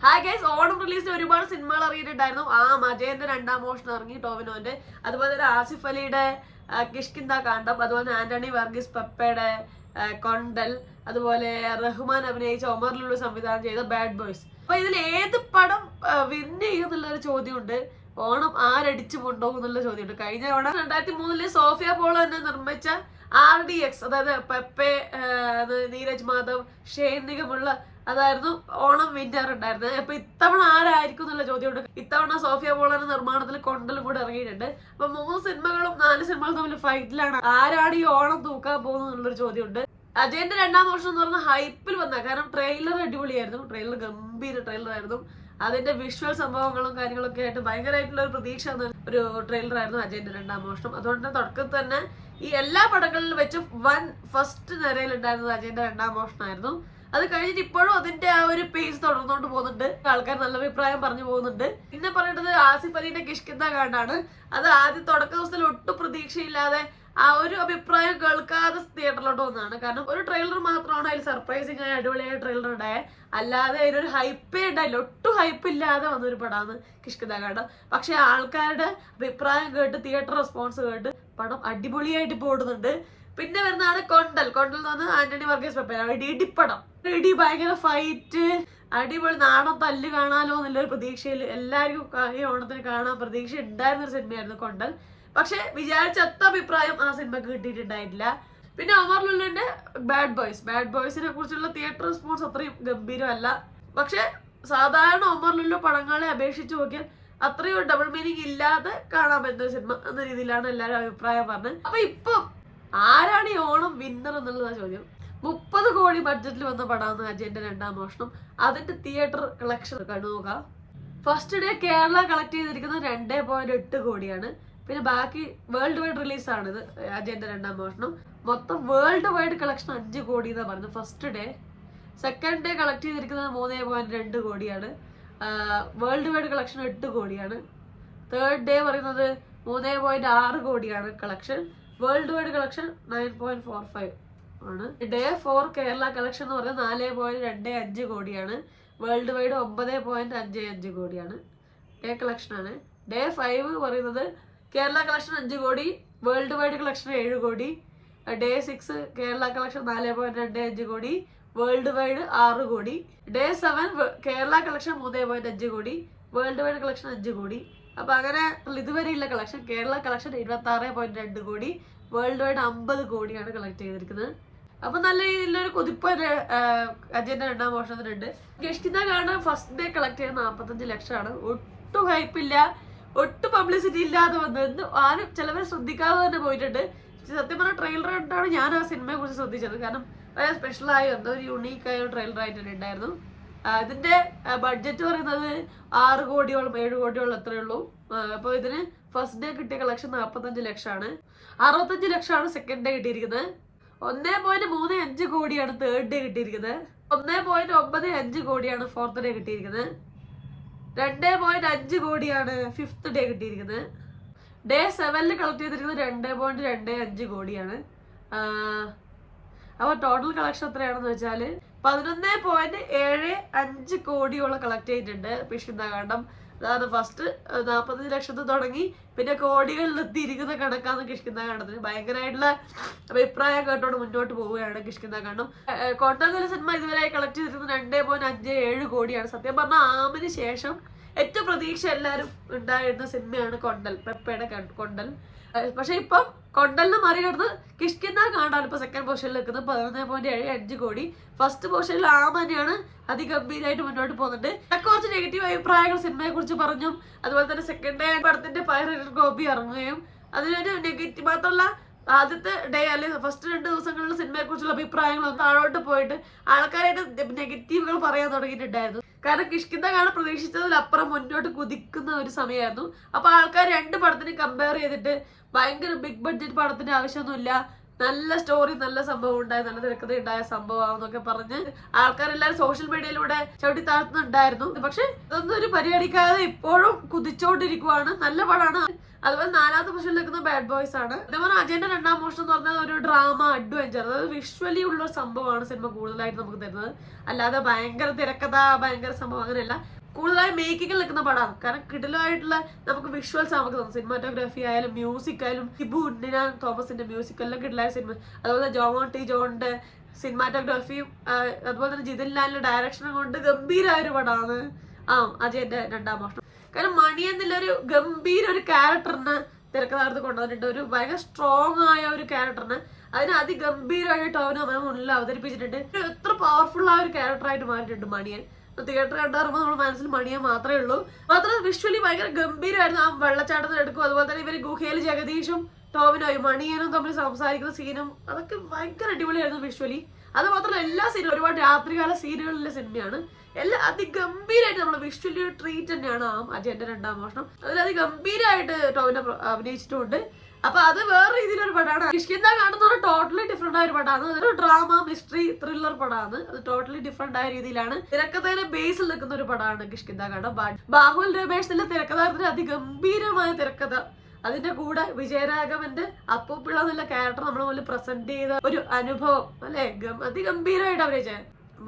Hi guys, Onam റിലീസിന് ഒരുപാട് സിനിമകൾ ഇറങ്ങിയിട്ടുണ്ടായിരുന്നു. മജേന്റെ രണ്ടാം മോഷണം ഇറങ്ങി ടോവിനോന്റെ, അതുപോലെ തന്നെ ആസിഫ് അലിയുടെ കിഷ്കിന്ദ കാണ്ഡം, അതുപോലെ തന്നെ ആന്റണി വർഗീസ് പെപ്പയുടെ കൊണ്ടൽ, അതുപോലെ റഹ്മാൻ അഭിനയിച്ച ഒമർ ലുലു സംവിധാനം ചെയ്ത ബാഡ് ബോയ്സ്. അപ്പൊ ഇതിൽ ഏത് പടം വിൻ ചെയ്യുന്നുള്ളൊരു ചോദ്യമുണ്ട്. ഓണം ആരടിച്ചു കൊണ്ടുപോകും എന്നുള്ള ചോദ്യമുണ്ട്. കഴിഞ്ഞ ഓണം 2003 സോഫിയ പോളോ തന്നെ നിർമ്മിച്ച RDX, അതായത് പെപ്പെ, നീരജ് മാധവ്, ഷെയ്ൻ നിഗമുള്ള അതായിരുന്നു ഓണം വിന്നർ ഉണ്ടായിരുന്നത്. അപ്പൊ ഇത്തവണ ആരായിരിക്കും എന്നുള്ള ചോദ്യമുണ്ട്. ഇത്തവണ സോഫിയ പോളോന്റെ നിർമ്മാണത്തിൽ കൊണ്ടലും കൂടെ ഇറങ്ങിയിട്ടുണ്ട്. അപ്പൊ 4 സിനിമകളും തമ്മിൽ ഫൈറ്റിലാണ്. ആരാണ് ഈ ഓണം തൂക്കാൻ പോകുന്നത് എന്നുള്ളൊരു ചോദ്യമുണ്ട്. അജയന്റെ രണ്ടാം മോഷണം എന്ന് പറഞ്ഞാൽ ഹൈപ്പിൽ വന്ന, കാരണം ട്രെയിലർ അടിപൊളിയായിരുന്നു. ട്രെയിലർ ഗംഭീര ട്രെയിലർ ആയിരുന്നു. അതിന്റെ വിഷ്വൽ സംഭവങ്ങളും കാര്യങ്ങളൊക്കെ ആയിട്ട് ഭയങ്കരമായിട്ടുള്ള ഒരു പ്രതീക്ഷ ഒരു ട്രെയിലർ ആയിരുന്നു അജയന്റെ രണ്ടാം മോഷണം. അതുകൊണ്ട് തുടക്കത്തിൽ തന്നെ ഈ എല്ലാ പടങ്ങളിലും വെച്ച് ഫസ്റ്റ് നിരയിലുണ്ടായിരുന്നത് അജയന്റെ രണ്ടാം മോഷണമായിരുന്നു. അത് കഴിഞ്ഞിട്ട് ഇപ്പോഴും അതിന്റെ ആ ഒരു പേസ് തുടർന്നുകൊണ്ട് പോകുന്നുണ്ട്. ആൾക്കാർ നല്ല അഭിപ്രായം പറഞ്ഞു പോകുന്നുണ്ട്. പിന്നെ പറയേണ്ടത് ആസിഫ് അലിന്റെ കിഷ്കിന്ദ കാണ്ഡാണ്. അത് ആദ്യം തുടക്ക ദിവസത്തിൽ ഒട്ടും പ്രതീക്ഷയില്ലാതെ ആ ഒരു അഭിപ്രായം കേൾക്കാതെ തിയേറ്ററിലോട്ട് വന്നതാണ്. കാരണം ഒരു ട്രെയിലർ മാത്രമാണ് അതിൽ സർപ്രൈസിങ് ആയ അടിപൊളിയായ ട്രെയിലർ ഉണ്ടായത്. അല്ലാതെ അതിനൊരു ഹൈപ്പേ ഉണ്ടായില്ല. ഒട്ടും ഹൈപ്പ് ഇല്ലാതെ വന്നൊരു പടമാണ് കിഷ്കിന്ദ കാണ്ഡം. പക്ഷെ ആൾക്കാരുടെ അഭിപ്രായം കേട്ട്, തിയേറ്റർ റെസ്പോൺസ് കേട്ട് പടം അടിപൊളിയായിട്ട് പോടുന്നുണ്ട്. പിന്നെ വരുന്നതാണ് കൊണ്ടൽ. കൊണ്ടൽ എന്ന് പറഞ്ഞാൽ ആന്റണി വർഗീസ് പെപ്പ ഇടിപ്പടം. ഇടി, ഭയങ്കര ഫൈറ്റ്, അടിപൊളി നാടൻ തല്ല് കാണാലോ എന്നുള്ളൊരു പ്രതീക്ഷയിൽ എല്ലാവർക്കും ഈ ഓണത്തിന് കാണാൻ പ്രതീക്ഷ ഉണ്ടായിരുന്നൊരു സിനിമയായിരുന്നു കൊണ്ടൽ. പക്ഷെ വിചാരിച്ച അത്ര അഭിപ്രായം ആ സിനിമക്ക് കിട്ടിയിട്ടുണ്ടായിട്ടില്ല. പിന്നെ ഒമർ ലുലുവിന്റെ ബാഡ് ബോയ്സിനെ കുറിച്ചുള്ള തിയേറ്റർ റെസ്പോൺസ് അത്രയും ഗംഭീരമല്ല. പക്ഷെ സാധാരണ ഒമർ ലുലു പടങ്ങളെ അപേക്ഷിച്ച് നോക്കിയാൽ അത്രയും ഡബിൾ മീനിങ് ഇല്ലാതെ കാണാൻ പറ്റുന്ന സിനിമ എന്ന രീതിയിലാണ് എല്ലാവരും അഭിപ്രായം പറഞ്ഞത്. അപ്പൊ ഇപ്പൊ ആരാണ് ഈ ഓണം വിന്നർ എന്നുള്ളതാണ് ചോദ്യം. 30 കോടി ബഡ്ജറ്റിൽ വന്ന പടമാണ് അജയന്റെ രണ്ടാം മോഷണം. അതിന്റെ തിയേറ്റർ കളക്ഷൻ നോക്കാം. ഫസ്റ്റ് ഡേ കേരള കളക്ട് ചെയ്തിരിക്കുന്നത് 2.8 കോടിയാണ്. പിന്നെ ബാക്കി വേൾഡ് വൈഡ് റിലീസാണ് ഇത് അജയന്റെ രണ്ടാം മോഷണം. മൊത്തം വേൾഡ് വൈഡ് കളക്ഷൻ 5 കോടി എന്നാണ് പറഞ്ഞത് first day. Second day collect ചെയ്തിരിക്കുന്നത് 3.2 കോടിയാണ്. വേൾഡ് വൈഡ് കളക്ഷൻ 8 കോടിയാണ്. തേർഡ് ഡേ പറയുന്നത് 3.6 കോടിയാണ് കളക്ഷൻ. വേൾഡ് വൈഡ് കളക്ഷൻ 9.45 ആണ്. ഡേ 4 കേരള കളക്ഷൻ എന്ന് പറയുന്നത് 4.25 കോടിയാണ്. വേൾഡ് വൈഡ് 9.55 കോടിയാണ്. ഡേ കളക്ഷൻ ആണ്. ഡേ 5 പറയുന്നത് കേരള കളക്ഷൻ 5 കോടി, വേൾഡ് വൈഡ് കളക്ഷൻ 7 കോടി. ഡേ 6 കേരള കളക്ഷൻ 4.25 കോടി, വേൾഡ് വൈഡ് 6 കോടി. ഡേ 7 കേരള കളക്ഷൻ 3.5 കോടി, വേൾഡ് വൈഡ് കളക്ഷൻ 5 കോടി. അപ്പൊ അങ്ങനെ ഇതുവരെയുള്ള കളക്ഷൻ കേരള കളക്ഷൻ 26.2 കോടി, വേൾഡ് വൈഡ് 50 കോടിയാണ് കളക്ട് ചെയ്തിരിക്കുന്നത്. അപ്പൊ നല്ല രീതിയിലൊരു കുതിപ്പ് അജയന്റെ രണ്ടാം മോഷണത്തിനുണ്ട്. കിഷ്കിന്ദ കാണ്ഡം ഫസ്റ്റ് ഡേ കളക്ട് ചെയ്യുന്ന 45 ലക്ഷമാണ്. ഒട്ടും ഹൈപ്പില്ല, ഒട്ടും പബ്ലിസിറ്റി ഇല്ലാതെ വന്നത്. ആരും ചിലവർ ശ്രദ്ധിക്കാതെ തന്നെ പോയിട്ടുണ്ട്. സത്യം പറഞ്ഞ ട്രെയിലർ കണ്ടാണ് ഞാൻ ആ സിനിമയെ കുറിച്ച് ശ്രദ്ധിച്ചത്. കാരണം വളരെ സ്പെഷ്യലായി എന്തോ ഒരു യുണീക്കായ ഒരു ട്രെയിലർ ആയിട്ട് തന്നെ ഉണ്ടായിരുന്നു. ഇതിന്റെ ബഡ്ജറ്റ് പറയുന്നത് 6 കോടിയോളം 7 കോടിയോളം അത്രയേ ഉള്ളൂ. അപ്പോൾ ഇതിന് ഫസ്റ്റ് ഡേ കിട്ടിയ കളക്ഷൻ 45 ലക്ഷമാണ്. 65 ലക്ഷമാണ് സെക്കൻഡ് ഡേ കിട്ടിയിരിക്കുന്നത്. 1.35 കോടിയാണ് തേർഡ് ഡേ കിട്ടിയിരിക്കുന്നത്. 1.95 കോടിയാണ് ഫോർത്ത് ഡേ കിട്ടിയിരിക്കുന്നത്. 2.5 കോടിയാണ് ഫിഫ്ത്ത് ഡേ കിട്ടിയിരിക്കുന്നത്. ഡേ 7 കളക്ട് ചെയ്തിരിക്കുന്നത് 2.25 കോടിയാണ്. അപ്പോൾ ടോട്ടൽ കളക്ഷൻ എത്രയാണെന്ന് വെച്ചാൽ 11.75 കോടിയോളം കളക്ട് ചെയ്തിട്ടുണ്ട് കിഷ്കിന്ദ കാണ്ഡം. അതാണ് ഫസ്റ്റ് 45 ലക്ഷത്തിൽ തുടങ്ങി പിന്നെ കോടികളിലെത്തിയിരിക്കുന്ന കണക്കാണ് കിഷ്കിന്ദ കാണ്ഡത്തിന്. ഭയങ്കരമായിട്ടുള്ള അഭിപ്രായം കേട്ടോണ്ട് മുന്നോട്ട് പോവുകയാണ് കിഷ്കിന്ദ കാണ്ഡം. കൊണ്ടൽ സിനിമ ഇതുവരെ കളക്ട് ചെയ്തിരിക്കുന്നത് 2.57 കോടിയാണ്. സത്യം പറഞ്ഞാൽ ആമിന് ശേഷം ഏറ്റവും പ്രതീക്ഷ എല്ലാവരും ഉണ്ടായിരുന്ന സിനിമയാണ് കൊണ്ടൽ, പെപ്പയുടെ കൊണ്ടൽ. പക്ഷെ ഇപ്പം കൊണ്ടലിന് മറികടന്ന് കിഷ്കിന്ദ കാണ്ഡാണ് ഇപ്പൊ സെക്കൻഡ് പൊസിഷനിൽ നിൽക്കുന്നത് 11.75 കോടി. ഫസ്റ്റ് പൊസിഷനിൽ ആമ തന്നെയാണ് അതിഗംഭീരമായിട്ട് മുന്നോട്ട് പോകുന്നുണ്ട്. കുറച്ച് നെഗറ്റീവ് അഭിപ്രായങ്ങൾ സിനിമയെ കുറിച്ച് പറഞ്ഞു. അതുപോലെ തന്നെ സെക്കൻഡ് ഡേ പടത്തിന്റെ പൈറേറ്റഡ് കോപ്പി ഇറങ്ങുകയും അതിനൊരു നെഗറ്റീവ് മാത്രമല്ല, ആദ്യത്തെ ഡേ അല്ലെങ്കിൽ ഫസ്റ്റ് 2 ദിവസങ്ങളിൽ സിനിമയെ കുറിച്ചുള്ള അഭിപ്രായങ്ങൾ താഴോട്ട് പോയിട്ട് ആൾക്കാരായിട്ട് നെഗറ്റീവുകൾ പറയാൻ തുടങ്ങിയിട്ടുണ്ടായിരുന്നു. കാരണം കിഷ്കിന്ദ കാണ്ഡം പ്രതീക്ഷിച്ചതിലപ്പുറം മുന്നോട്ട് കുതിക്കുന്ന ഒരു സമയമായിരുന്നു. അപ്പൊ ആൾക്കാർ 2 പടത്തിനും കമ്പയർ ചെയ്തിട്ട് ഭയങ്കര ബിഗ് ബഡ്ജറ്റ് പടത്തിന്റെ ആവശ്യമൊന്നുമില്ല, നല്ല സ്റ്റോറി, നല്ല സംഭവം ഉണ്ടായ, നല്ല തിരക്കഥ ഉണ്ടായ സംഭവമാണെന്നൊക്കെ പറഞ്ഞ് ആൾക്കാരെല്ലാവരും സോഷ്യൽ മീഡിയയിലൂടെ ചവിട്ടി താഴ്ത്തുന്നുണ്ടായിരുന്നു. പക്ഷെ ഇതൊന്നും ഒരു പരിഗണിക്കാതെ ഇപ്പോഴും കുതിച്ചോണ്ടിരിക്കുവാണ്. നല്ല പടമാണ്. അതുപോലെ 4ാമത്തെ പൊസിഷനിൽ നിൽക്കുന്ന ബാഡ് ബോയ്സ് ആണ്. അതേപോലെ അജയന്റെ 2ാം മോഷണം എന്ന് പറഞ്ഞാൽ ഒരു ഡ്രാമ അഡ്വഞ്ചർ, അതായത് വിഷ്വലി ഉള്ള ഒരു സംഭവമാണ് സിനിമ കൂടുതലായിട്ട് നമുക്ക് തരുന്നത്. അല്ലാതെ ഭയങ്കര തിരക്കഥ ഭയങ്കര സംഭവം അങ്ങനെയല്ല, കൂടുതലായി മേക്കിങ്ങിൽ നിൽക്കുന്ന പടമാണ്. കാരണം കിടിലായിട്ടുള്ള നമുക്ക് വിഷ്വൽസ് നമുക്ക് തോന്നും. സിനിമാറ്റോഗ്രാഫി ആയാലും മ്യൂസിക് ആയാലും ഹിബു ഉണ്ണിനാൻ തോമസിന്റെ മ്യൂസിക് എല്ലാം കിടിലായ സിനിമ. അതുപോലെ ജോമോൻ ടി ജോണിന്റെ സിനിമാറ്റോഗ്രാഫിയും അതുപോലെ തന്നെ ജിതിൻ ലാലിന്റെ ഡയറക്ഷനും കൊണ്ട് ഗംഭീരമായ ഒരു പടമാണ് അജയന്റെ 2ാം മോഷണം. കാരണം മണി എന്നുള്ളൊരു ഗംഭീര ഒരു ക്യാരക്ടറിന് തിരക്കഥാകൃത്ത് കൊണ്ടുവന്നിട്ടുണ്ട്. ഒരു ഭയങ്കര സ്ട്രോങ് ആയ ഒരു ക്യാരക്ടറിന് അതിന് അതിഗംഭീരമായിട്ട് ടോവിനോ മുന്നിൽ അവതരിപ്പിച്ചിട്ടുണ്ട്. എത്ര പവർഫുൾ ആ ഒരു ക്യാരക്ടറായിട്ട് മാറിയിട്ടുണ്ട് മണിയൻ. തിയേറ്റർ കണ്ടാറുമ്പോൾ നമ്മുടെ മനസ്സിൽ മണിയെ മാത്രമേ ഉള്ളൂ. മാത്രമല്ല വിഷ്വലി ഭയങ്കര ഗംഭീരമായിരുന്നു. ആ വെള്ളച്ചാട്ടത്തിൽ എടുക്കും. അതുപോലെ തന്നെ ഇവര് ഗുഹയിൽ ജഗദീഷും ടോവിനോയും മണിയനും തമ്മിൽ സംസാരിക്കുന്ന സീനും അതൊക്കെ ഭയങ്കര അടിപൊളിയായിരുന്നു വിഷ്വലി. അത് മാത്രമല്ല എല്ലാ സീനും ഒരുപാട് രാത്രികാല സീനുകളിലെ സിനിമയാണ്. എല്ലാം അതിഗംഭീരമായിട്ട് നമ്മൾ വിഷ്വലി ട്രീറ്റ് തന്നെയാണ് അജയന്റെ 2ാം മോഷണം. അതിൽ അതിഗംഭീരമായിട്ട് ടോവിനോ അഭിനയിച്ചിട്ടുണ്ട്. അപ്പൊ അത് വേറെ രീതിയിലൊരു പടമാണ്. കിഷ്കിന്ദ കാണുന്ന ടോട്ടലി ഡിഫറെന്റ് ആയ ഒരു പടമാണ്. അതൊരു ഡ്രാമ മിസ്റ്ററി ത്രില്ലർ പടമാണ്. അത് ടോട്ടലി ഡിഫറെന്റ് ആയ രീതിയിലാണ് തിരക്കഥയുടെ ബേസിൽ നിൽക്കുന്ന ഒരു പടമാണ് കിഷ്കിന്ദ കാണാം. ബാഹുൽ രമേഷിന്റെ തിരക്കഥാകൃത്തിന് അതിഗംഭീരമായ തിരക്കഥ. അതിന്റെ കൂടെ വിജയരാഘവന്റെ അപ്പൂപ്പിള്ള എന്നുള്ള ക്യാരക്ടർ നമ്മൾ മുന്നിൽ പ്രസന്റ് ചെയ്ത ഒരു അനുഭവം അല്ലെ, അതിഗംഭീരമായിട്ട് അഭിനയിച്ച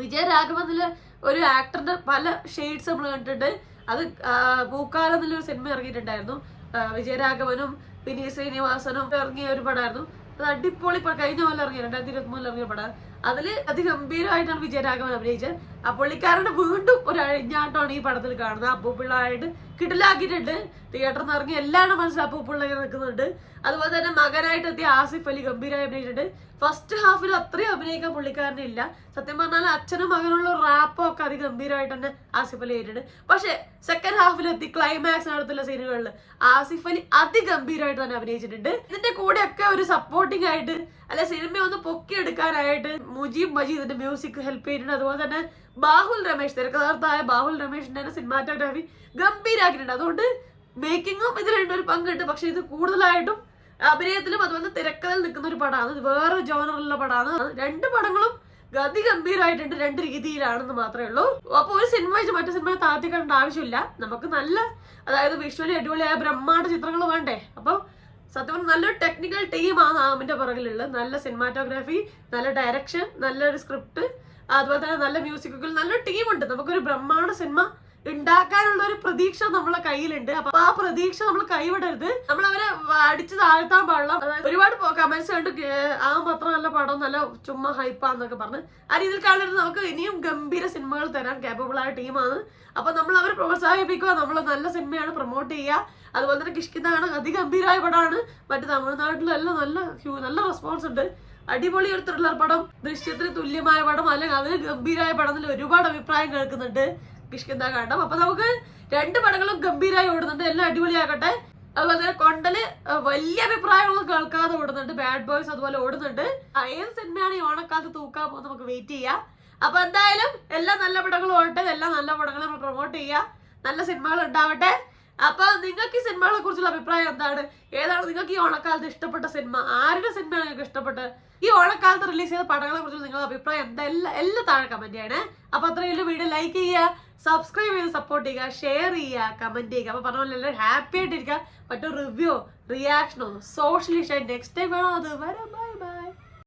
വിജയരാഘവൻ എന്നുള്ള ഒരു ആക്ടറിന്റെ പല ഷെയ്ഡ്സ് നമ്മൾ കണ്ടിട്ടുണ്ട്. അത് പൂക്കാലം എന്നുള്ളൊരു സിനിമ ഇറങ്ങിയിട്ടുണ്ടായിരുന്നു. വിജയരാഘവനും വിനീത് ശ്രീനിവാസനും ഇറങ്ങിയ ഒരു പടമായിരുന്നു. അത് അടിപൊളി കഴിഞ്ഞ പോലെ ഇറങ്ങിയ 2023 ഇറങ്ങിയ പടം. അതില് അതിഗംഭീരമായിട്ടാണ് വിജയരാഘവൻ അഭിനയിച്ചത്. ആ പുള്ളിക്കാരന്റെ വീണ്ടും ഒരു അഴിഞ്ഞാട്ടമാണ് ഈ പടത്തിൽ കാണുന്നത്. അപ്പൂപ്പിള്ളായിട്ട് കിടിലാക്കിയിട്ടുണ്ട്. തിയേറ്ററിൽ നിന്ന് ഇറങ്ങി എല്ലാവരുടെ മനസ്സിൽ അപ്പൂപ്പിള്ള നിൽക്കുന്നുണ്ട്. അതുപോലെ തന്നെ മകനായിട്ട് എത്തിയ ആസിഫ് അലി ഗംഭീരമായി അഭിനയിച്ചിട്ടുണ്ട്. ഫസ്റ്റ് ഹാഫിൽ അത്രയും അഭിനയിക്കാൻ പുള്ളിക്കാരനില്ല. സത്യം പറഞ്ഞാൽ അച്ഛനും മകനുള്ള റാപ്പോ ഒക്കെ അതിഗംഭീരമായിട്ട് തന്നെ ആസിഫ് അലി ചെയ്തിട്ടുണ്ട്. പക്ഷെ സെക്കൻഡ് ഹാഫിലെത്തി ക്ലൈമാക്സിനടുത്തുള്ള സീനുകളിൽ ആസിഫ് അലി അതിഗംഭീരമായിട്ട് തന്നെ അഭിനയിച്ചിട്ടുണ്ട്. ഇതിന്റെ കൂടെയൊക്കെ ഒരു സപ്പോർട്ടിംഗ് ആയിട്ട് അല്ലെ സിനിമ ഒന്ന് പൊക്കിയെടുക്കാനായിട്ട് മുജീബ് മജീദിന്റെ മ്യൂസിക് ഹെൽപ്പ് ചെയ്തിട്ടുണ്ട്. അതുപോലെ തന്നെ ബാഹുൽ രമേഷ് തിരക്കഥാകൃത്തായ ബാഹുൽ രമേഷിന്റെ സിനിമാറ്റോഗ്രാഫി ഗംഭീരാക്കിയിട്ടുണ്ട്. അതുകൊണ്ട് മേക്കിങ്ങും ഇതിൽ ഒരു പങ്കുണ്ട്. പക്ഷെ ഇത് കൂടുതലായിട്ടും അഭിനയത്തിലും അതുപോലെ തിരക്കഥയിൽ നിൽക്കുന്ന ഒരു പടമാണ്. ഇത് വേറെ ജോണറുള്ള പടമാണ്. 2 പടങ്ങളും അതിഗംഭീരമായിട്ടുണ്ട്. 2 രീതിയിലാണെന്ന് മാത്രമേ ഉള്ളൂ. അപ്പൊ ഒരു സിനിമ വെച്ച് മറ്റു സിനിമയെ താഴ്ത്തി കാണേണ്ട ആവശ്യമില്ല. നമുക്ക് നല്ല അതായത് വിഷ്വലി അടിപൊളിയായ ബ്രഹ്മാണ്ഡ ചിത്രങ്ങൾ വേണ്ടേ. അപ്പം സത്യം പറഞ്ഞാൽ നല്ലൊരു ടെക്നിക്കൽ ടീമാണ് ആമിന്റെ പുറകിലുള്ളത്. നല്ല സിനിമാറ്റോഗ്രാഫി, നല്ല ഡയറക്ഷൻ, നല്ലൊരു സ്ക്രിപ്റ്റ്, അതുപോലെ തന്നെ നല്ല മ്യൂസിക്കുകൾ, നല്ലൊരു ടീമുണ്ട്. നമുക്കൊരു ബ്രഹ്മാണ്ഡ സിനിമ ഉണ്ടാക്കാനുള്ള ഒരു പ്രതീക്ഷ നമ്മളെ കയ്യിലുണ്ട്. അപ്പൊ ആ പ്രതീക്ഷ നമ്മൾ കൈവിടരുത്. നമ്മൾ അവരെ അടിച്ചു താഴ്ത്താൻ പാടില്ല. അതായത് ഒരുപാട് കമന്റ്സ് കണ്ട് അത്ര നല്ല പടം നല്ല ചുമ്മാ ഹൈപ്പാന്നൊക്കെ പറഞ്ഞ് ആ രീതിയിൽ കാണരുത്. നമുക്ക് ഇനിയും ഗംഭീര സിനിമകൾ തരാൻ കേപ്പബിൾ ആയ ടീമാണ്. അപ്പൊ നമ്മൾ അവരെ പ്രോത്സാഹിപ്പിക്കുക, നമ്മൾ നല്ല സിനിമയാണ് പ്രൊമോട്ട് ചെയ്യുക. അതുപോലെ തന്നെ കിഷ്കിന്ദയാണ് അതിഗംഭീരമായ പടമാണ്. മറ്റു തമിഴ്നാട്ടിലെല്ലാം നല്ല റെസ്പോൺസ് ഉണ്ട്. അടിപൊളി ഒരു ത്രില്ലർ പടം, ദൃശ്യത്തിന് തുല്യമായ പടം അല്ലെങ്കിൽ അതിന് ഗംഭീരമായ പടത്തിൽ ഒരുപാട് അഭിപ്രായം കേൾക്കുന്നുണ്ട് കിഷ്കിന്ദ കാണ്ഡം. അപ്പൊ നമുക്ക് 2 പടങ്ങളും ഗംഭീരമായി ഓടുന്നുണ്ട്. എല്ലാം അടിപൊളിയാക്കട്ടെ. അതുപോലെ തന്നെ കൊണ്ടല് വലിയ അഭിപ്രായങ്ങളൊന്നും കേൾക്കാതെ ഓടുന്നുണ്ട്. ബാഡ് ബോയ്സ് അതുപോലെ ഓടുന്നുണ്ട്. ഏത് സിനിമയാണ് ഈ ഓണക്കാലത്ത് തൂക്കാൻ പോകുന്നത് നമുക്ക് വെയിറ്റ് ചെയ്യാം. അപ്പൊ എന്തായാലും എല്ലാ നല്ല പടങ്ങളും ഓടട്ടെ. എല്ലാ നല്ല പടങ്ങളും നമ്മൾ പ്രൊമോട്ട് ചെയ്യുക. നല്ല സിനിമകൾ ഉണ്ടാവട്ടെ. അപ്പൊ നിങ്ങൾക്ക് ഈ സിനിമകളെ കുറിച്ചുള്ള അഭിപ്രായം എന്താണ്? ഏതാണ് നിങ്ങൾക്ക് ഈ ഓണക്കാലത്ത് ഇഷ്ടപ്പെട്ട സിനിമ? ആരുടെ സിനിമയാണ് നിങ്ങൾക്ക് ഇഷ്ടപ്പെട്ടത്? ഈ ഓണക്കാലത്ത് റിലീസ് ചെയ്ത പടങ്ങളെ കുറിച്ചുള്ള നിങ്ങളുടെ അഭിപ്രായം എന്താ? എല്ലാം താഴെ കമന്റ് ചെയ്യണേ. അപ്പൊ അത്രയും വീഡിയോ ലൈക്ക് ചെയ്യുക, സബ്സ്ക്രൈബ് ചെയ്ത് സപ്പോർട്ട് ചെയ്യുക, ഷെയർ ചെയ്യുക, കമന്റ് ചെയ്യുക. അപ്പൊ പറഞ്ഞ പോലെ എല്ലാവരും ഹാപ്പി ആയിട്ടിരിക്കുക. മറ്റൊരു റിവ്യൂ, റിയാക്ഷനോ സോഷ്യൽ ഇഷ്യൂ നെക്സ്റ്റ് ടൈം വേണോ? അത് വരെ ബൈ.